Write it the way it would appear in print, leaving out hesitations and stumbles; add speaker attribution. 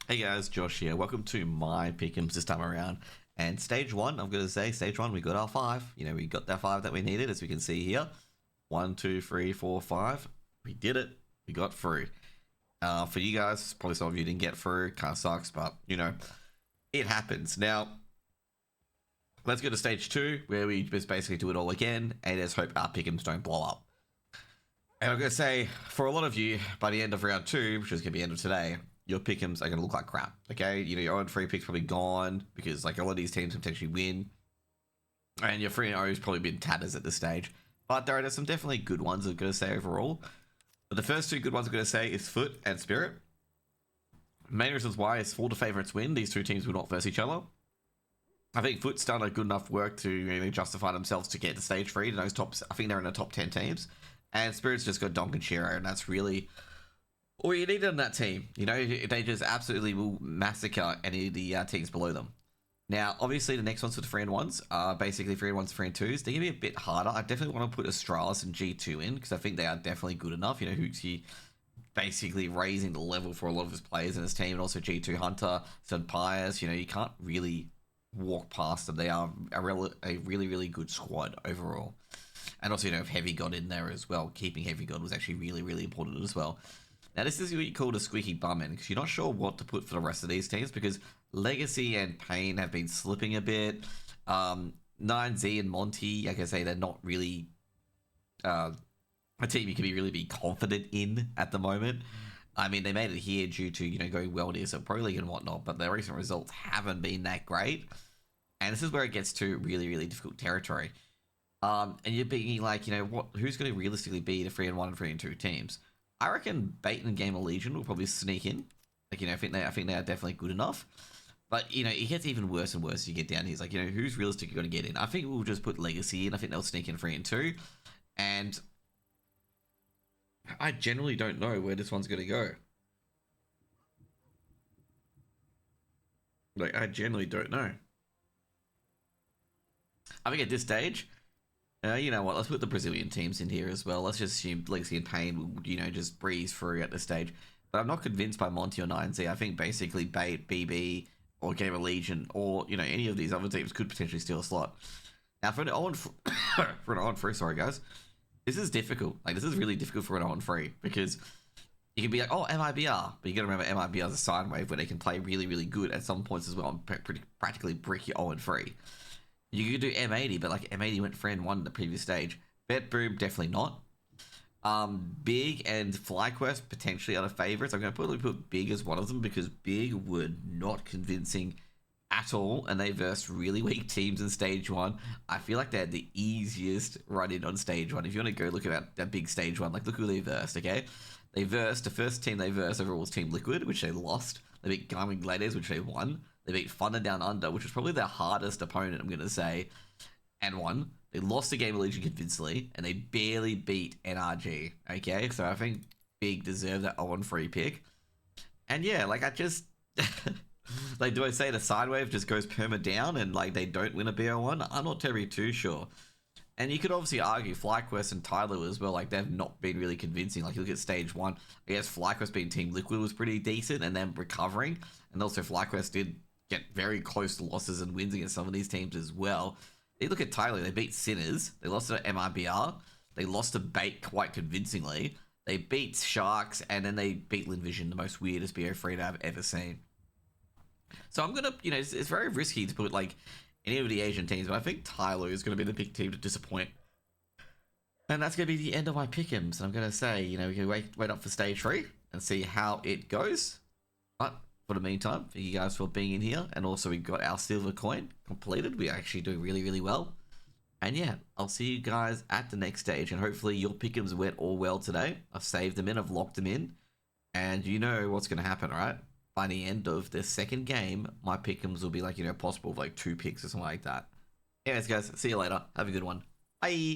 Speaker 1: Hey guys, Josh here. Welcome to my Pickems this time around. And stage one, I'm going to say, stage one, we got our five. We got that five that we needed, as we can see here. 1, 2, 3, 4, 5. We did it. We got through. For you guys, probably some of you didn't get through. Kind of sucks, but, it happens. Now, let's go to stage two, where we just basically do it all again, and let's hope our Pickems don't blow up. And I'm going to say, for a lot of you, by the end of round two, which is going to be the end of today, your Pickems are going to look like crap, okay? Your 0-3 pick's probably gone, because a lot of these teams can potentially win. And your 3-0's probably been tatters at this stage. But there are some definitely good ones I'm going to say overall. But the first two good ones I'm going to say is Foot and Spirit. Main reasons why is for the favourites win. These two teams will not verse each other. I think Foot's done a good enough work to justify themselves to get to stage 3. To those tops, I think they're in the top 10 teams. And Spirit's just got Donk and Shiro, and that's really all you need on that team. They just absolutely will massacre any of the teams below them. Now, obviously, the next ones for the 3-1s are basically 3-1s, 3-2s. They're going to be a bit harder. I definitely want to put Astralis and G2 in, because I think they are definitely good enough. Hootsie basically raising the level for a lot of his players in his team, and also G2 Hunter, Sun Pius. You can't really walk past them. They are a really, really good squad overall. And also, if Heavy got in there as well, keeping Heavy God was actually really, really important as well. Now, this is what you call a squeaky bum in, because you're not sure what to put for the rest of these teams, because Legacy and Pain have been slipping a bit. 9Z and Monty, like I say, they're not really a team you can really be confident in at the moment. I mean, they made it here due to, going well near some Pro League and whatnot, but their recent results haven't been that great. And this is where it gets to really, really difficult territory. And you're being like, who's going to realistically be the 3-1 and 3-2 teams? I reckon Bait and Gamer Legion will probably sneak in. I think they are definitely good enough. But, it gets even worse and worse as you get down here. It's who's realistically going to get in? I think we'll just put Legacy in. I think they'll sneak in 3-2. And I generally don't know where this one's going to go. I generally don't know. I think at this stage, you know what? Let's put the Brazilian teams in here as well. Let's just assume Legacy and Pain will, just breeze through at this stage. But I'm not convinced by Monty or 9Z. I think basically Bait, BB, or Gamer Legion, or any of these other teams could potentially steal a slot. Now for an 0-3, sorry guys, this is difficult. This is really difficult for an 0-3 because you can be like, oh, MIBR, but you got to remember MIBR is a sine wave where they can play really, really good at some points as well and practically brick your 0-3. You could do M80, but M80 went 3-1 the previous stage. Bet Boom, definitely not. Big and FlyQuest potentially are the favorites. I'm going to probably put Big as one of them because Big were not convincing at all, and they versed really weak teams in stage 1. I feel like they had the easiest run in on stage 1. If you want to go look at that big stage 1, look who they versed, okay? They versed, the first team they versed overall was Team Liquid, which they lost. They beat Garmin Gladiators, which they won. They beat Thunder Down Under, which was probably their hardest opponent, I'm going to say, and won. They lost the Game of Legion convincingly, and they barely beat NRG, okay? So I think Big deserved that 0-3 pick. And yeah, I just... do I say the side wave just goes perma down and, they don't win a BO1? I'm not terribly too sure. And you could obviously argue FlyQuest and Tyler as well, they've not been really convincing. You look at stage 1, I guess FlyQuest being Team Liquid was pretty decent, and then recovering. And also FlyQuest did get very close losses and wins against some of these teams as well. You look at Tyler, they beat Sinners, they lost to MIBR, they lost to Bait quite convincingly, they beat Sharks, and then they beat Linvision, the most weirdest BO3 I've ever seen. So I'm going to, it's very risky to put, any of the Asian teams, but I think Tyler is going to be the big team to disappoint. And that's going to be the end of my Pickems. I'm going to say, we can wait up for stage 3 and see how it goes. But for the meantime, thank you guys for being in here. And also we got our silver coin completed. We're actually doing really, really well. And yeah, I'll see you guys at the next stage. And hopefully your Pickems went all well today. I've saved them in, I've locked them in. And you know what's going to happen, right? By the end of the second game, my Pickems will be possible of 2 picks or something like that. Anyways, guys, see you later. Have a good one. Bye.